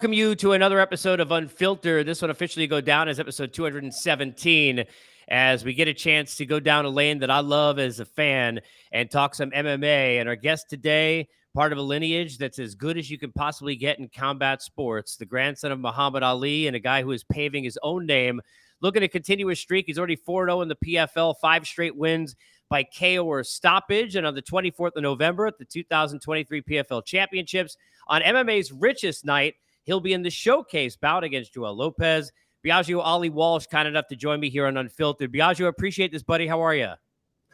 Welcome you to another episode of Unfiltered. This one officially go down as episode 217 as we get a chance to go down a lane that I love as a fan and talk some MMA. And our guest today, part of a lineage that's as good as you can possibly get in combat sports, the grandson of Muhammad Ali and a guy who is paving his own name, looking to continue his streak. He's already 4-0 in the PFL, 5 straight wins by KO or stoppage. And on the 24th of November at the 2023 PFL Championships, on MMA's richest night, he'll be in the showcase bout against Joel Lopez. Biaggio Ali Walsh, kind enough to join me here on Unfiltered. Biaggio, appreciate this, buddy. How are you?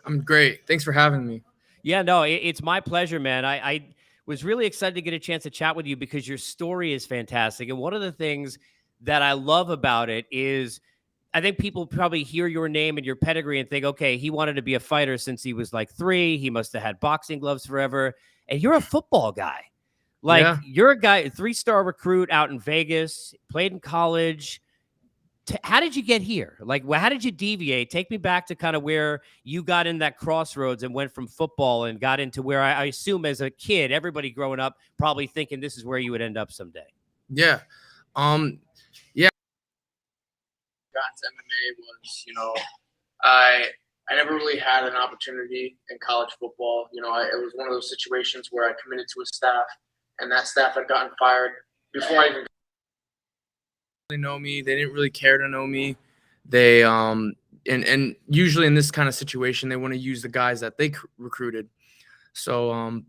I'm great. Thanks for having me. Yeah, no, it's my pleasure, man. I was really excited to get a chance to chat with you because your story is fantastic. And one of the things that I love about it is I think people probably hear your name and your pedigree and think, okay, he wanted to be a fighter since he was like 3. He must have had boxing gloves forever. And you're a football guy. Like, Yeah. you're a guy, a 3-star recruit out in Vegas, played in college. How did you get here? Like, how did you deviate? Take me back to kind of where you got in that crossroads and went from football and got into where I assume as a kid, everybody growing up probably thinking this is where you would end up someday. Yeah. Yeah. Got into MMA was, I never really had an opportunity in college football. It was one of those situations where I committed to a staff, and that staff had gotten fired before I even really know me. They didn't really care to know me. They and usually in this kind of situation, they want to use the guys that they recruited. So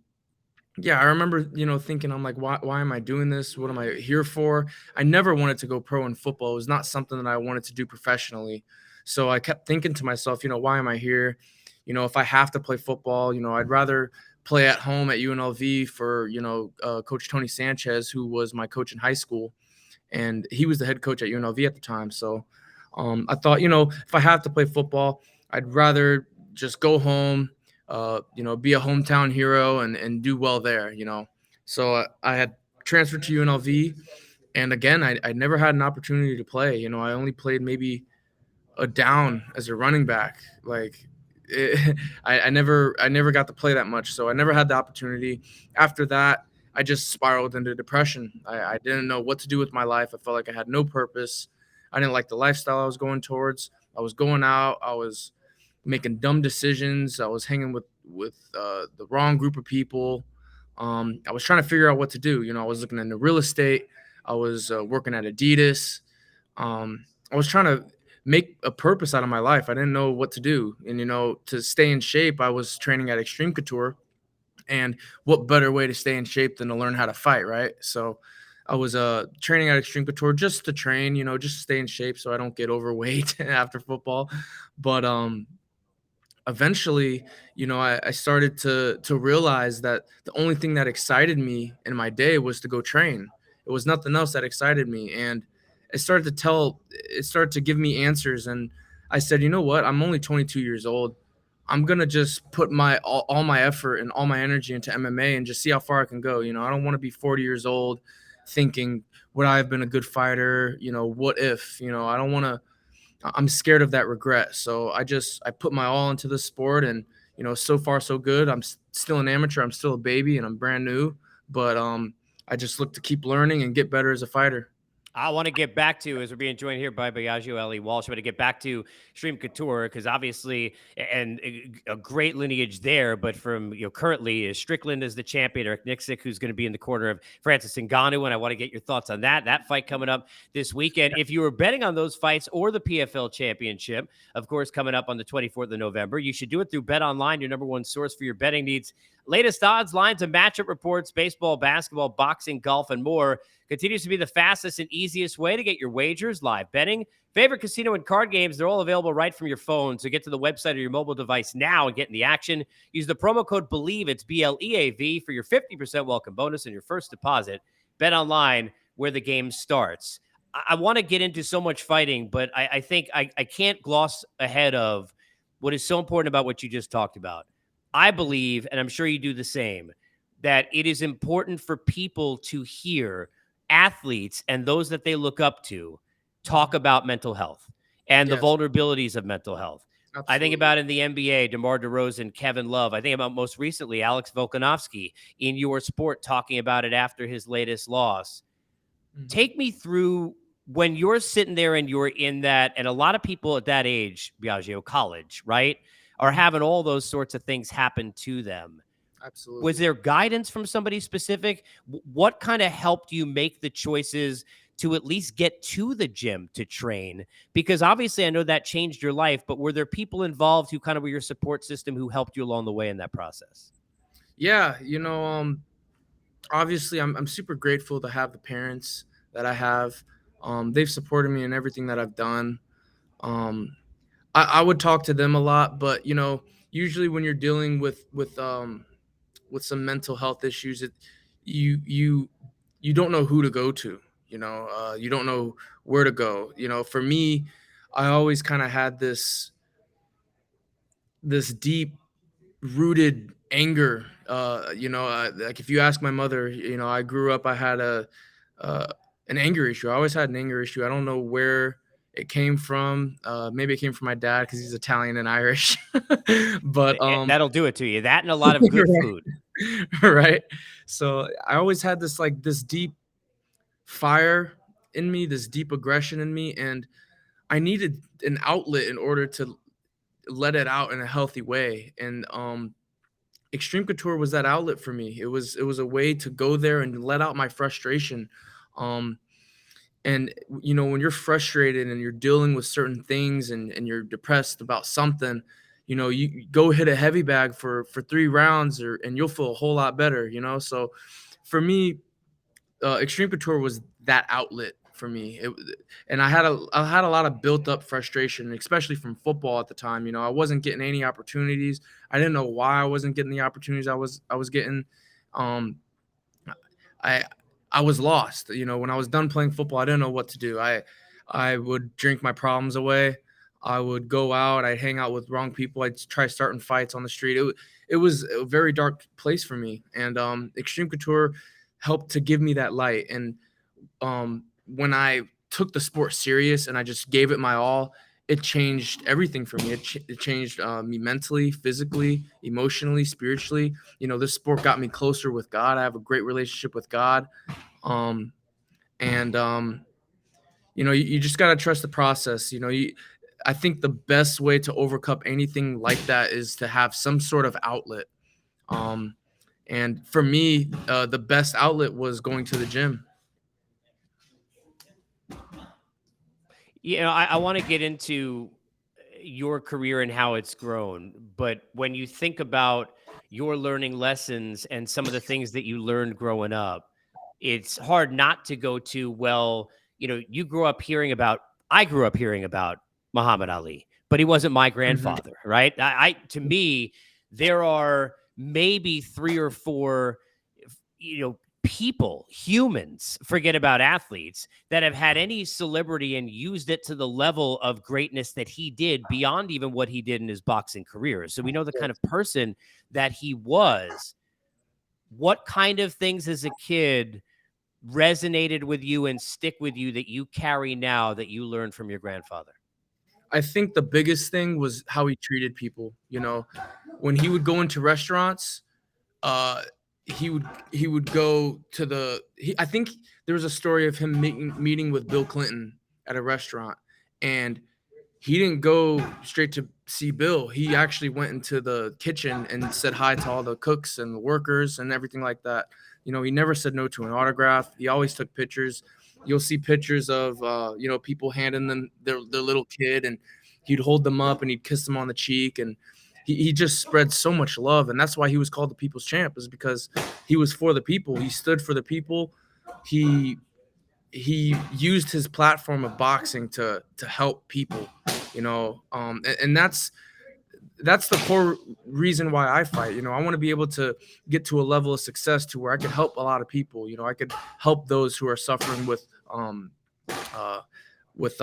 yeah, I remember, thinking, I'm like, why am I doing this? What am I here for? I never wanted to go pro in football. It was not something that I wanted to do professionally. So I kept thinking to myself, why am I here? If I have to play football, I'd rather play at home at UNLV for, Coach Tony Sanchez, who was my coach in high school. And he was the head coach at UNLV at the time. So I thought, if I have to play football, I'd rather just go home, be a hometown hero and do well there, So I had transferred to UNLV. And again, I never had an opportunity to play. I only played maybe a down as a running back. I never got to play that much. So I never had the opportunity. After that, I just spiraled into depression. I didn't know what to do with my life. I felt like I had no purpose. I didn't like the lifestyle I was going towards. I was going out. I was making dumb decisions. I was hanging with the wrong group of people. I was trying to figure out what to do. I was looking into real estate. I was working at Adidas. I was trying to make a purpose out of my life. I didn't know what to do. And, to stay in shape, I was training at Extreme Couture. And what better way to stay in shape than to learn how to fight, right? So I was training at Extreme Couture just to train, just to stay in shape so I don't get overweight after football. But eventually, I started to realize that the only thing that excited me in my day was to go train. It was nothing else that excited me. And it started to give me answers. And I said, you know what? I'm only 22 years old. I'm going to just put all my effort and all my energy into MMA and just see how far I can go. I don't want to be 40 years old thinking, would I have been a good fighter? What if, I don't want to. I'm scared of that regret. So I put my all into the sport, and so far so good. I'm still an amateur. I'm still a baby, and I'm brand new. But I just look to keep learning and get better as a fighter. I want to get back to, as we're being joined here by Biaggio Ali Walsh, I want to get back to Extreme Couture because obviously, and a great lineage there, but from, currently Strickland is the champion, Eric Nixick, who's going to be in the corner of Francis Ngannou, and I want to get your thoughts on that fight coming up this weekend. If you were betting on those fights or the PFL Championship, of course, coming up on the 24th of November, you should do it through Bet Online, your number one source for your betting needs. Latest odds, lines, and matchup reports, baseball, basketball, boxing, golf, and more continues to be the fastest and easiest way to get your wagers, live betting, favorite casino and card games. They're all available right from your phone. So get to the website or your mobile device now and get in the action. Use the promo code BELIEVE, it's BLEAV, for your 50% welcome bonus on your first deposit. Bet Online, where the game starts. I want to get into so much fighting, but I think I can't gloss ahead of what is so important about what you just talked about. I believe, and I'm sure you do the same, that it is important for people to hear athletes and those that they look up to talk about mental health and the vulnerabilities of mental health. Absolutely. I think about in the NBA, DeMar DeRozan, Kevin Love. I think about most recently, Alex Volkanovski in your sport talking about it after his latest loss. Mhm. Take me through when you're sitting there and you're in that, and a lot of people at that age, Biagio, college, right, are Mhm. having all those sorts of things happen to them. Was Absolutely. there guidance from somebody specific? What kind of helped you make the choices to at least get to the gym to train? Because obviously, I know that changed your life, but were there people involved who kind of were your support system who helped you along the way in that process? Yeah, obviously I'm super grateful to have the parents that I have. They've supported me in everything that I've done. Um, I would talk to them a lot, but usually when you're dealing with some mental health issues, you you you don't know who to go to. You don't know where to go. For me, I always kind of had this deep rooted anger. Like if you ask my mother, I grew up, I had uh, an anger issue. I always had an anger issue. I don't know where it came from. Maybe it came from my dad because he's Italian and Irish. But That'll do it to you. That and a lot of good food. right. So I always had this deep fire in me, this deep aggression in me, and I needed an outlet in order to let it out in a healthy way. And Extreme Couture was that outlet for me. It was a way to go there and let out my frustration. Um, and when you're frustrated and you're dealing with certain things and you're depressed about something, you go hit a heavy bag for 3 rounds and you'll feel a whole lot better. So for me, Extreme Couture was that outlet for me. And I had a lot of built up frustration, especially from football at the time. I wasn't getting any opportunities. I didn't know why I wasn't getting the opportunities I was getting. Um, I I was lost. When I was done playing football, I didn't know what to do. I would drink my problems away. I would go out. I'd hang out with wrong people. I'd try starting fights on the street. It was a very dark place for me. And Extreme Couture helped to give me that light. And when I took the sport serious and I just gave it my all, it changed everything for me. It changed me mentally, physically, emotionally, spiritually. This sport got me closer with God. I have a great relationship with God. Um, and you just got to trust the process. I think the best way to overcome anything like that is to have some sort of outlet. Um, and for me, the best outlet was going to the gym. I want to get into your career and how it's grown. But when you think about your learning lessons and some of the things that you learned growing up, it's hard not to go to, well, you grew up hearing about, I grew up hearing about Muhammad Ali, but he wasn't my Mhm. grandfather, right? To me, there are maybe three or four, people, humans, forget about athletes, that have had any celebrity and used it to the level of greatness that he did beyond even what he did in his boxing career. So we know the kind of person that he was. What kind of things as a kid resonated with you and stick with you that you carry now that you learned from your grandfather? I think the biggest thing was how he treated people. When he would go into restaurants, uh, he would go to I think there was a story of him meeting with Bill Clinton at a restaurant, and he didn't go straight to see Bill. He actually went into the kitchen and said hi to all the cooks and the workers and everything like that. He never said no to an autograph. He always took pictures. You'll see pictures of people handing them their little kid, and he'd hold them up and he'd kiss them on the cheek, and he just spread so much love, and that's why he was called the people's champ, is because he was for the people. He stood for the people. He used his platform of boxing to help people, and that's the core reason why I fight. I want to be able to get to a level of success to where I could help a lot of people. I could help those who are suffering uh, with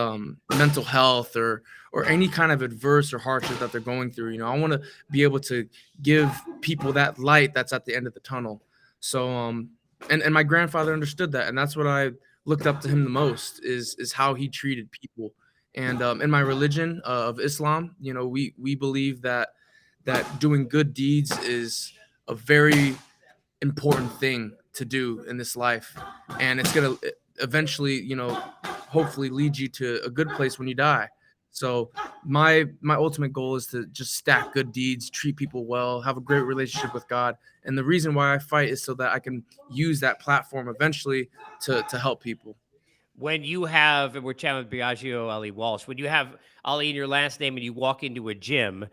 mental health or any kind of adverse or hardship that they're going through. I want to be able to give people that light that's at the end of the tunnel. So and my grandfather understood that, and that's what I looked up to him the most, is how he treated people. And in my religion of Islam, we believe that doing good deeds is a very important thing to do in this life, and it's gonna eventually, hopefully lead you to a good place when you die. So my ultimate goal is to just stack good deeds, treat people well, have a great relationship with God. And the reason why I fight is so that I can use that platform eventually to help people. When you have, and we're chatting with Biaggio Ali Walsh, when you have Ali in your last name and you walk into a gym,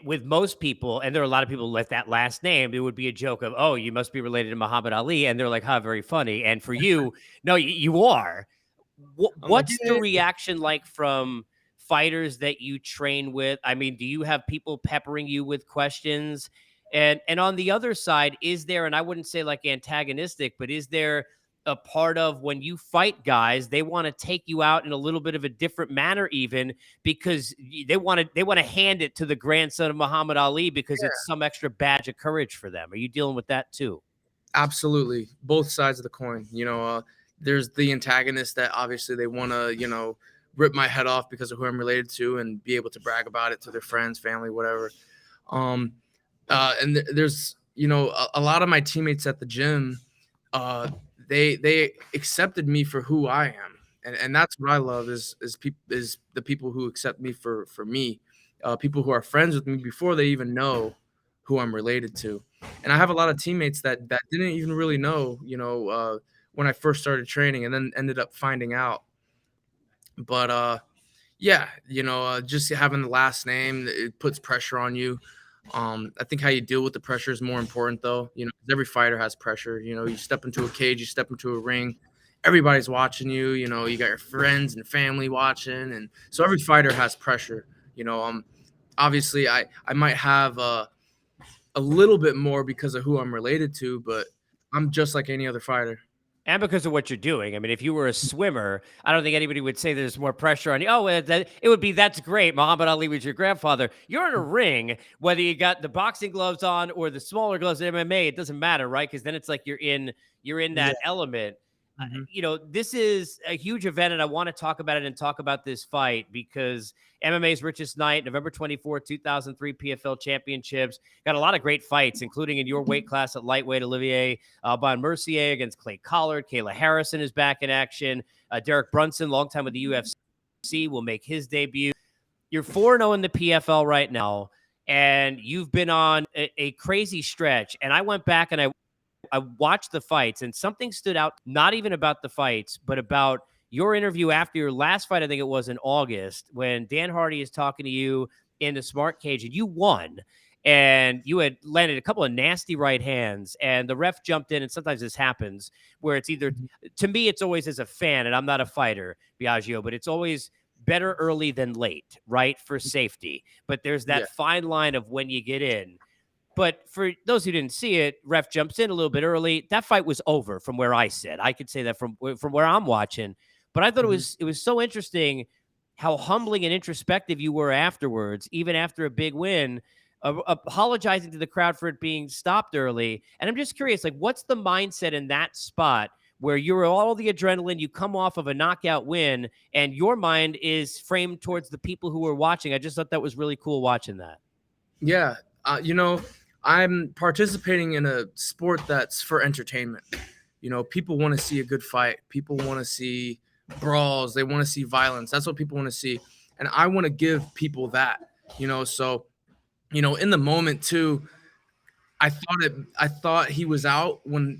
with most people, and there are a lot of people with that last name, it would be a joke of, oh, you must be related to Muhammad Ali. And they're like, huh, very funny. And for you, no, you are. I'm like, What's the yeah, reaction like from fighters that you train with? I mean, do you have people peppering you with questions? And on the other side, is there, and I wouldn't say like antagonistic, but is there a part of when you fight guys, they want to take you out in a little bit of a different manner, even because they want to hand it to the grandson of Muhammad Ali because it's some extra badge of courage for them. Are you dealing with that too? absolutely, both sides of the coin. There's the antagonist that obviously they want to, rip my head off because of who I'm related to and be able to brag about it to their friends, family, whatever. Um, and there's, a lot of my teammates at the gym, uh, they accepted me for who I am, and that's what I love is the people who accept me for me, people who are friends with me before they even know who I'm related to. And I have a lot of teammates that didn't even really know, when I first started training, and then ended up finding out. But yeah, just having the last name, it puts pressure on you. I think how you deal with the pressure is more important, though. 'Cause every fighter has pressure. You step into a cage, you step into a ring, everybody's watching you. You got your friends and family watching, and so every fighter has pressure. Obviously, I might have a little bit more because of who I'm related to, but I'm just like any other fighter. And because of what you're doing. I mean, if you were a swimmer, I don't think anybody would say there's more pressure on you. Oh, it would be, that's great. Muhammad Ali was your grandfather. You're in a ring, whether you got the boxing gloves on or the smaller gloves in MMA, it doesn't matter, right? Because then it's like you're in Yeah. that element. Hmm. This is a huge event, and I want to talk about it and talk about this fight because MMA's richest night, November 24th, 2003 PFL Championships. Got a lot of great fights, including in your weight class at lightweight, Olivier Bon Mercier against Clay Collard. Kayla Harrison is back in action. Derek Brunson, long time with the UFC, will make his debut. You're 4-0 in the PFL right now, and you've been on a crazy stretch. And I went back and I watched the fights, and something stood out, not even about the fights, but about your interview after your last fight. I think it was in August when Dan Hardy is talking to you in the smart cage, and you won. And you had landed a couple of nasty right hands, and the ref jumped in. And sometimes this happens where it's either, to me, it's always as a fan, and I'm not a fighter, Biagio, but it's always better early than late, right? For safety. But there's Yeah. that fine line of when you get in. But for those who didn't see it, ref jumps in a little bit early. That fight was over from where I sit. I could say that from where I'm watching. But I thought it Hmm. was so interesting how humbling and introspective you were afterwards, even after a big win, apologizing to the crowd for it being stopped early. And I'm just curious, like, what's the mindset in that spot where you're all the adrenaline, you come off of a knockout win, and your mind is framed towards the people who were watching? I just thought that was really cool watching that. Yeah. I'm participating in a sport that's for entertainment. People want to see a good fight. People want to see brawls. They want to see violence. That's what people want to see. And I want to give people that, so, in the moment too, I thought he was out when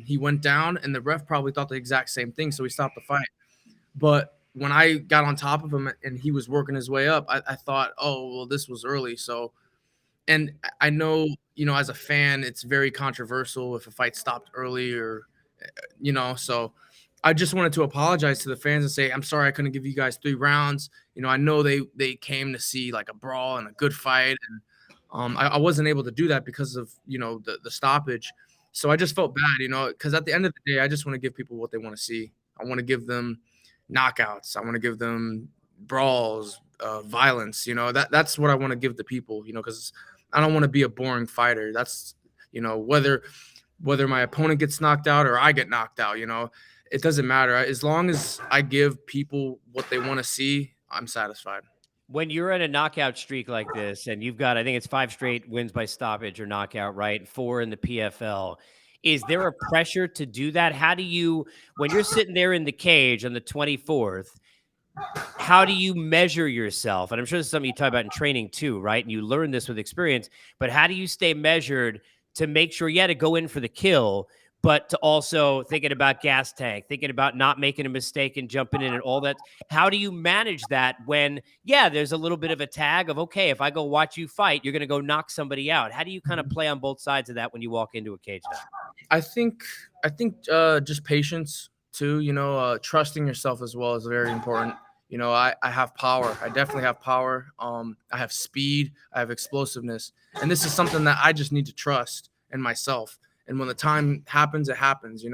he went down, and the ref probably thought the exact same thing, so he stopped the fight. But when I got on top of him and he was working his way up, I thought, oh well, this was early. So, and I know, as a fan, it's very controversial if a fight stopped early or, so I just wanted to apologize to the fans and say, I'm sorry I couldn't give you guys 3 rounds. I know they came to see like a brawl and a good fight, and I wasn't able to do that because of the stoppage. So I just felt bad, because at the end of the day, I just want to give people what they want to see. I want to give them knockouts. I want to give them brawls, violence. That's what I want to give the people. Because I don't want to be a boring fighter. That's whether my opponent gets knocked out or I get knocked out. It doesn't matter as long as I give people what they want to see. I'm satisfied. When you're in a knockout streak like this, and you've got, I think it's 5 straight wins by stoppage or knockout, right? 4 in the PFL. Is there a pressure to do that? How do you, when you're sitting there in the cage on the 24th, how do you measure yourself? And I'm sure this is something you talk about in training too, right? And you learn this with experience, but how do you stay measured to make sure, yeah, to go in for the kill, but to also thinking about gas tank, thinking about not making a mistake and jumping in and all that? How do you manage that when, yeah, there's a little bit of a tag of, okay, if I go watch you fight, you're going to go knock somebody out. How do you kind of play on both sides of that when you walk into a cage now? I think just patience too, trusting yourself as well is very important. I have power. I definitely have power. I have speed. I have explosiveness. And this is something that I just need to trust in myself. And when the time happens, it happens,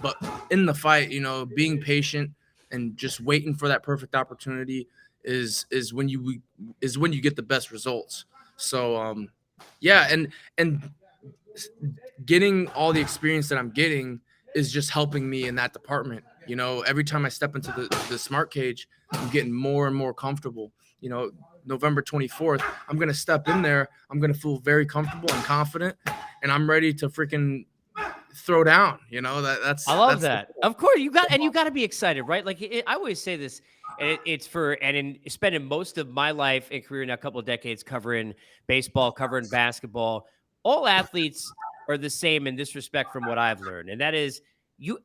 But in the fight, being patient and just waiting for that perfect opportunity is when you get the best results. So yeah, and getting all the experience that I'm getting is just helping me in that department. Every time I step into the smart cage, I'm getting more and more comfortable. November 24th, I'm going to step in there. I'm going to feel very comfortable and confident, and I'm ready to freaking throw down. I love that. Of course, you got to be excited, right? Like I always say this, and in spending most of my life and career now, a couple of decades covering baseball, covering basketball, all athletes are the same in this respect from what I've learned, and that is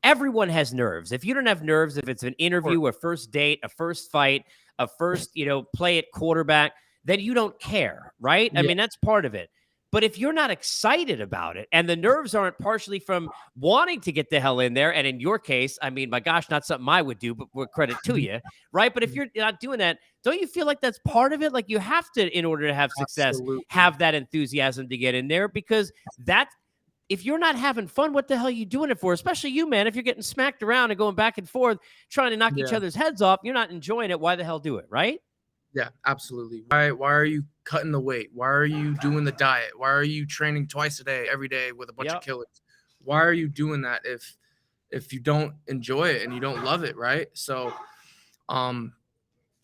everyone has nerves. If you don't have nerves, if it's an interview, a first date, a first fight, a first, play at quarterback, then you don't care, right? I mean, that's part of it. But if you're not excited about it and the nerves aren't partially from wanting to get the hell in there, and in your case, I mean, my gosh, not something I would do, but with credit to you, right? But if you're not doing that, don't you feel like that's part of it? Like you have to, in order to have success, have that enthusiasm to get in there, because if you're not having fun, what the hell are you doing it for? Especially you, man. If you're getting smacked around and going back and forth, trying to knock each other's heads off, you're not enjoying it. Why the hell do it, right? Yeah, absolutely. Why are you cutting the weight? Why are you doing the diet? Why are you training twice a day, every day with a bunch of killers? Why are you doing that if you don't enjoy it and you don't love it, right? So,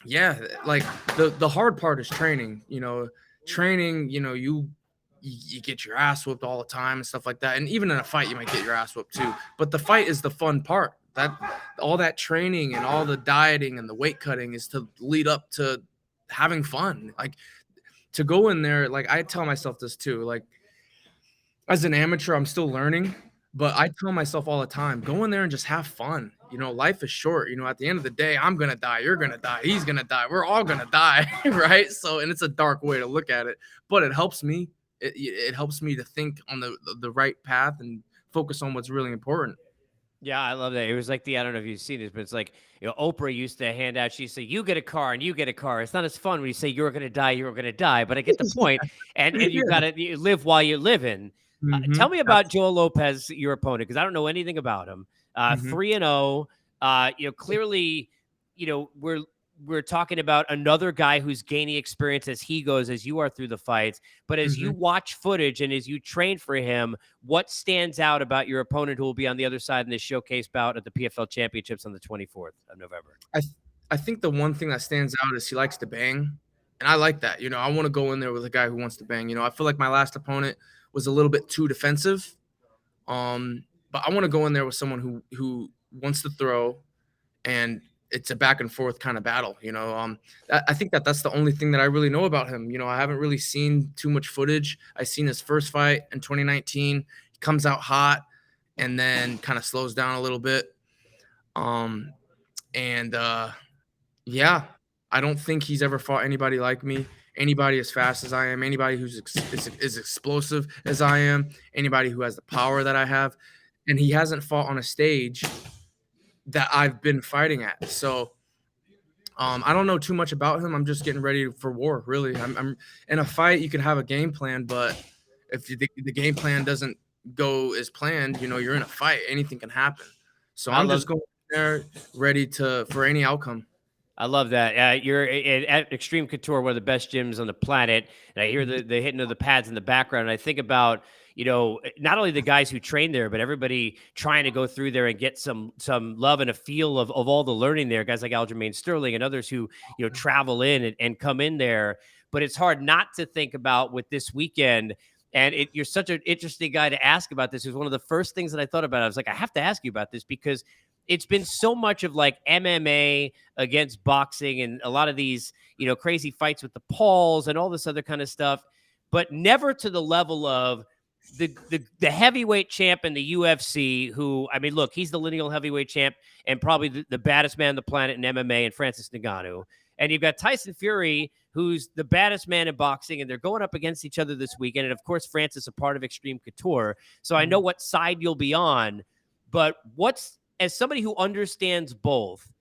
yeah, like the hard part is training. Training. You get your ass whooped all the time and stuff like that. And even in a fight, you might get your ass whooped too. But the fight is the fun part. That all that training and all the dieting and the weight cutting is to lead up to having fun. Like to go in there, like I tell myself this too. Like as an amateur, I'm still learning, but I tell myself all the time, go in there and just have fun. Life is short. At the end of the day, I'm gonna die. You're gonna die. He's gonna die. We're all gonna die, right? So, and it's a dark way to look at it, but it helps me. It helps me to think on the right path and focus on what's really important. Yeah, I love that. It was like I don't know if you've seen this, but it's like, Oprah used to hand out, she'd say, you get a car and you get a car. It's not as fun when you say you're going to die, you're going to die, but I get the point. And you got to live while you're living. Tell me about Joel Lopez, your opponent, because I don't know anything about him. 3-0. Clearly, we're talking about another guy who's gaining experience as he goes, as you are through the fights. But as you watch footage and as you train for him, what stands out about your opponent who will be on the other side in this showcase bout at the PFL Championships on the 24th of November? I think the one thing that stands out is he likes to bang. And I like that. I want to go in there with a guy who wants to bang. I feel like my last opponent was a little bit too defensive. But I want to go in there with someone who wants to throw, and it's a back and forth kind of battle. I think that's the only thing that I really know about him. I haven't really seen too much footage. I seen his first fight in 2019. He comes out hot and then kind of slows down a little bit. Yeah, I don't think he's ever fought anybody like me. Anybody as fast as I am, anybody who's as explosive as I am, anybody who has the power that I have. And he hasn't fought on a stage that I've been fighting at. So I don't know too much about him. I'm just getting ready for war, really. I'm in a fight. You can have a game plan, but if the game plan doesn't go as planned, you're in a fight. Anything can happen. So I'm just going there ready for any outcome. I love that. You're at Extreme Couture, one of the best gyms on the planet, and I hear the hitting of the pads in the background. And I think about, not only the guys who train there, but everybody trying to go through there and get some love and a feel of all the learning there. Guys like Aljamain Sterling and others who travel in and come in there. But it's hard not to think about with this weekend. And you're such an interesting guy to ask about this. It was one of the first things that I thought about. I was like, I have to ask you about this because it's been so much of like MMA against boxing and a lot of these, crazy fights with the Pauls and all this other kind of stuff, but never to the level of the heavyweight champ in the UFC, who, I mean, look, he's the lineal heavyweight champ and probably the baddest man on the planet in MMA, and Francis Ngannou. And you've got Tyson Fury, who's the baddest man in boxing, and they're going up against each other this weekend. And of course, Francis, a part of Extreme Couture. So I know what side you'll be on, but as somebody who understands both,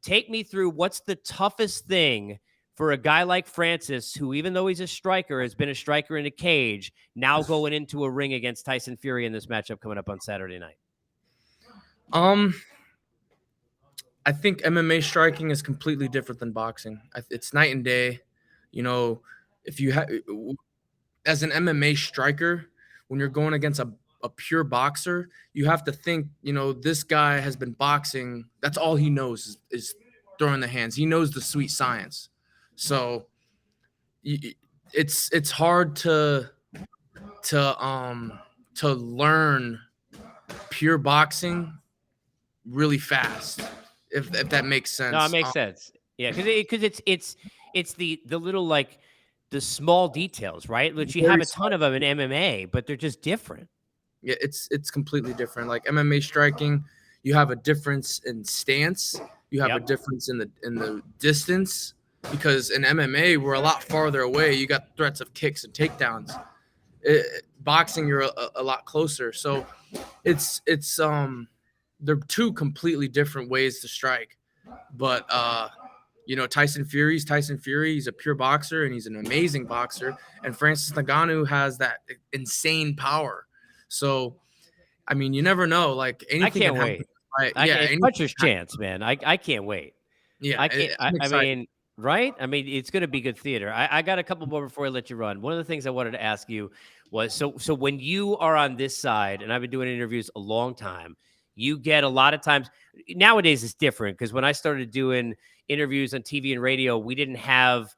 take me through what's the toughest thing for a guy like Francis, who, even though he's a striker, has been a striker in a cage, now going into a ring against Tyson Fury in this matchup coming up on Saturday night? I think MMA striking is completely different than boxing. It's night and day. If you have, as an MMA striker, when you're going against a pure boxer, you have to think, this guy has been boxing. That's all he knows is throwing the hands. He knows the sweet science. So it's hard to learn pure boxing really fast, if that makes sense. No, it makes sense. Yeah, because it's the little, like, the small details, right? Which you have a ton of them in MMA, but they're just different. Yeah, it's completely different. Like MMA striking, you have a difference in stance. You have a difference in the distance, because in MMA we're a lot farther away. You got threats of kicks and takedowns. Boxing, you're a lot closer. So it's they're two completely different ways to strike. But Tyson Fury. He's a pure boxer and he's an amazing boxer. And Francis Ngannou has that insane power. So, I mean, you never know. Like, anything. I can't wait. It's puncher's chance, man. I can't wait. Yeah, I can't. I mean, right? I mean, it's going to be good theater. I got a couple more before I let you run. One of the things I wanted to ask you was, so when you are on this side, and I've been doing interviews a long time, you get a lot of times. Nowadays it's different, because when I started doing interviews on TV and radio, we didn't have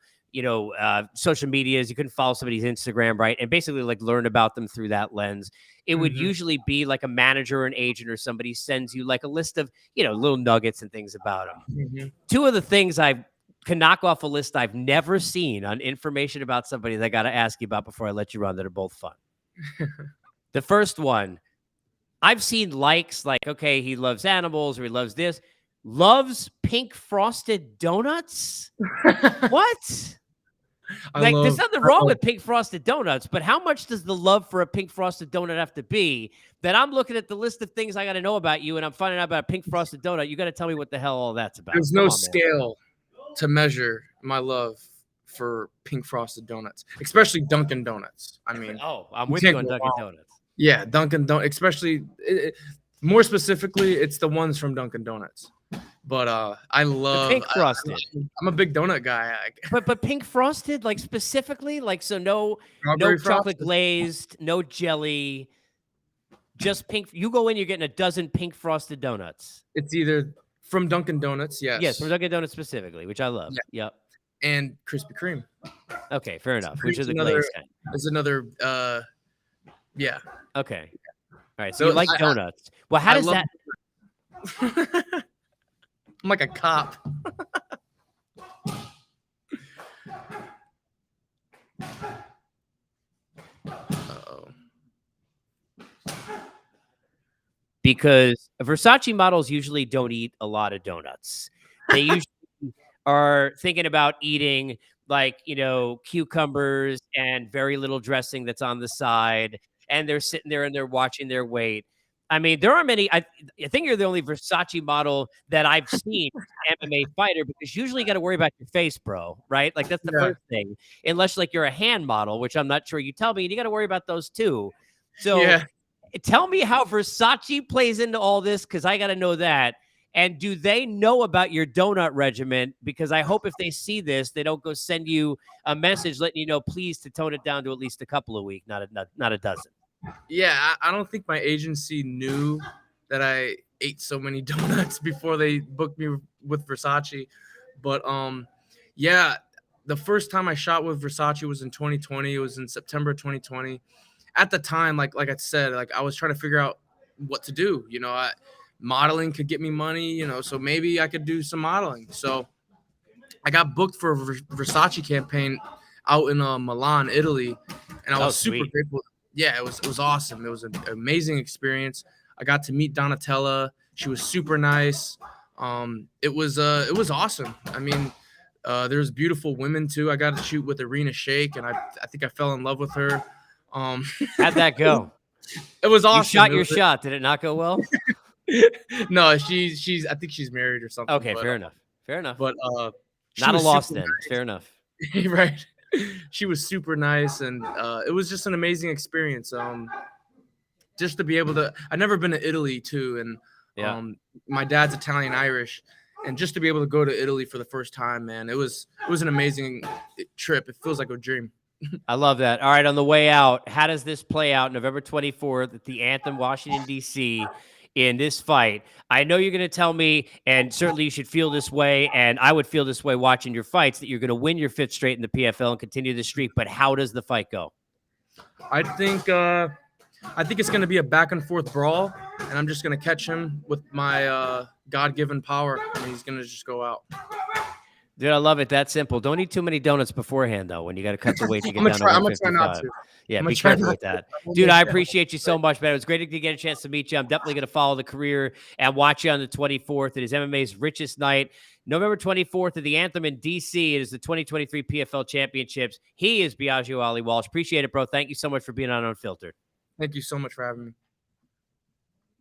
social medias. You couldn't follow somebody's Instagram, right? And basically, like, learn about them through that lens. It would usually be like a manager or an agent or somebody sends you like a list of, little nuggets and things about them. Two of the things I can knock off a list I've never seen on information about somebody that I got to ask you about before I let you run, that are both fun. The first one, I've seen likes like, okay, he loves animals, or he loves this. Loves pink frosted donuts? What? There's nothing wrong with pink frosted donuts, but how much does the love for a pink frosted donut have to be that I'm looking at the list of things I got to know about you, and I'm finding out about a pink frosted donut? You got to tell me what the hell all that's about. There's no scale to measure my love for pink frosted donuts, especially Dunkin' Donuts. I mean, I'm with you on Dunkin' Donuts. Yeah, Dunkin' Donuts, especially more specifically, it's the ones from Dunkin' Donuts. But I love the pink frosted. I'm a big donut guy. But pink frosted, like, specifically, like, so no chocolate glazed, no jelly, just pink. You go in, you're getting a dozen pink frosted donuts. It's either from Dunkin' Donuts, yes, from Dunkin' Donuts specifically, which I love. Yep. And Krispy Kreme. Okay, fair enough. Which are the glazed kind? There's another. Yeah. Okay. All right. So you like donuts? Well, how does that? I'm like a cop. Uh-oh. Because Versace models usually don't eat a lot of donuts. They usually are thinking about eating, like, cucumbers and very little dressing that's on the side. And they're sitting there and they're watching their weight. I mean, there are many. I think you're the only Versace model that I've seen MMA fighter, because usually you got to worry about your face, bro. Right? Like, that's the first thing. Unless, like, you're a hand model, which I'm not sure you tell me, and you got to worry about those too. So tell me how Versace plays into all this, because I got to know that. And do they know about your donut regimen? Because I hope if they see this, they don't go send you a message letting you know, please, to tone it down to at least a couple a week, not a dozen. Yeah, I don't think my agency knew that I ate so many donuts before they booked me with Versace. But the first time I shot with Versace was in 2020. It was in September 2020. at the time, like I said, like I was trying to figure out what to do. Modeling could get me money, so maybe I could do some modeling. So I got booked for a Versace campaign out in Milan, Italy, and I was super grateful. Yeah, it was awesome. It was an amazing experience. I got to meet Donatella. She was super nice. It was awesome. I mean, there's beautiful women too. I got to shoot with Irina Shayk, and I think I fell in love with her. How'd that go? It was awesome. You shot your shot. Did it not go well? No, she's I think she's married or something. Okay, fair enough. Fair enough. But not a loss then. Nice. Fair enough. Right. She was super nice, and it was just an amazing experience. Just to be able to, I've never been to Italy too, and my dad's Italian Irish, and just to be able to go to Italy for the first time, man, it was an amazing trip. It feels like a dream. I love that. All right, on the way out, how does this play out November 24th at the Anthem, Washington, D.C., in this fight? I know you're going to tell me, and certainly you should feel this way, and I would feel this way watching your fights, that you're going to win your 5th straight in the PFL and continue the streak, but how does the fight go? I think it's going to be a back-and-forth brawl, and I'm just going to catch him with my God-given power, and he's going to just go out. Dude, I love it. That simple. Don't eat too many donuts beforehand, though, when you got to cut the weight to get down to 155. I'm going to try not to. Yeah, be careful with that. Dude, I appreciate you so much, man. It was great to get a chance to meet you. I'm definitely going to follow the career and watch you on the 24th. It is MMA's richest night. November 24th at the Anthem in D.C. It is the 2023 PFL Championships. He is Biaggio Ali Walsh. Appreciate it, bro. Thank you so much for being on Unfiltered. Thank you so much for having me.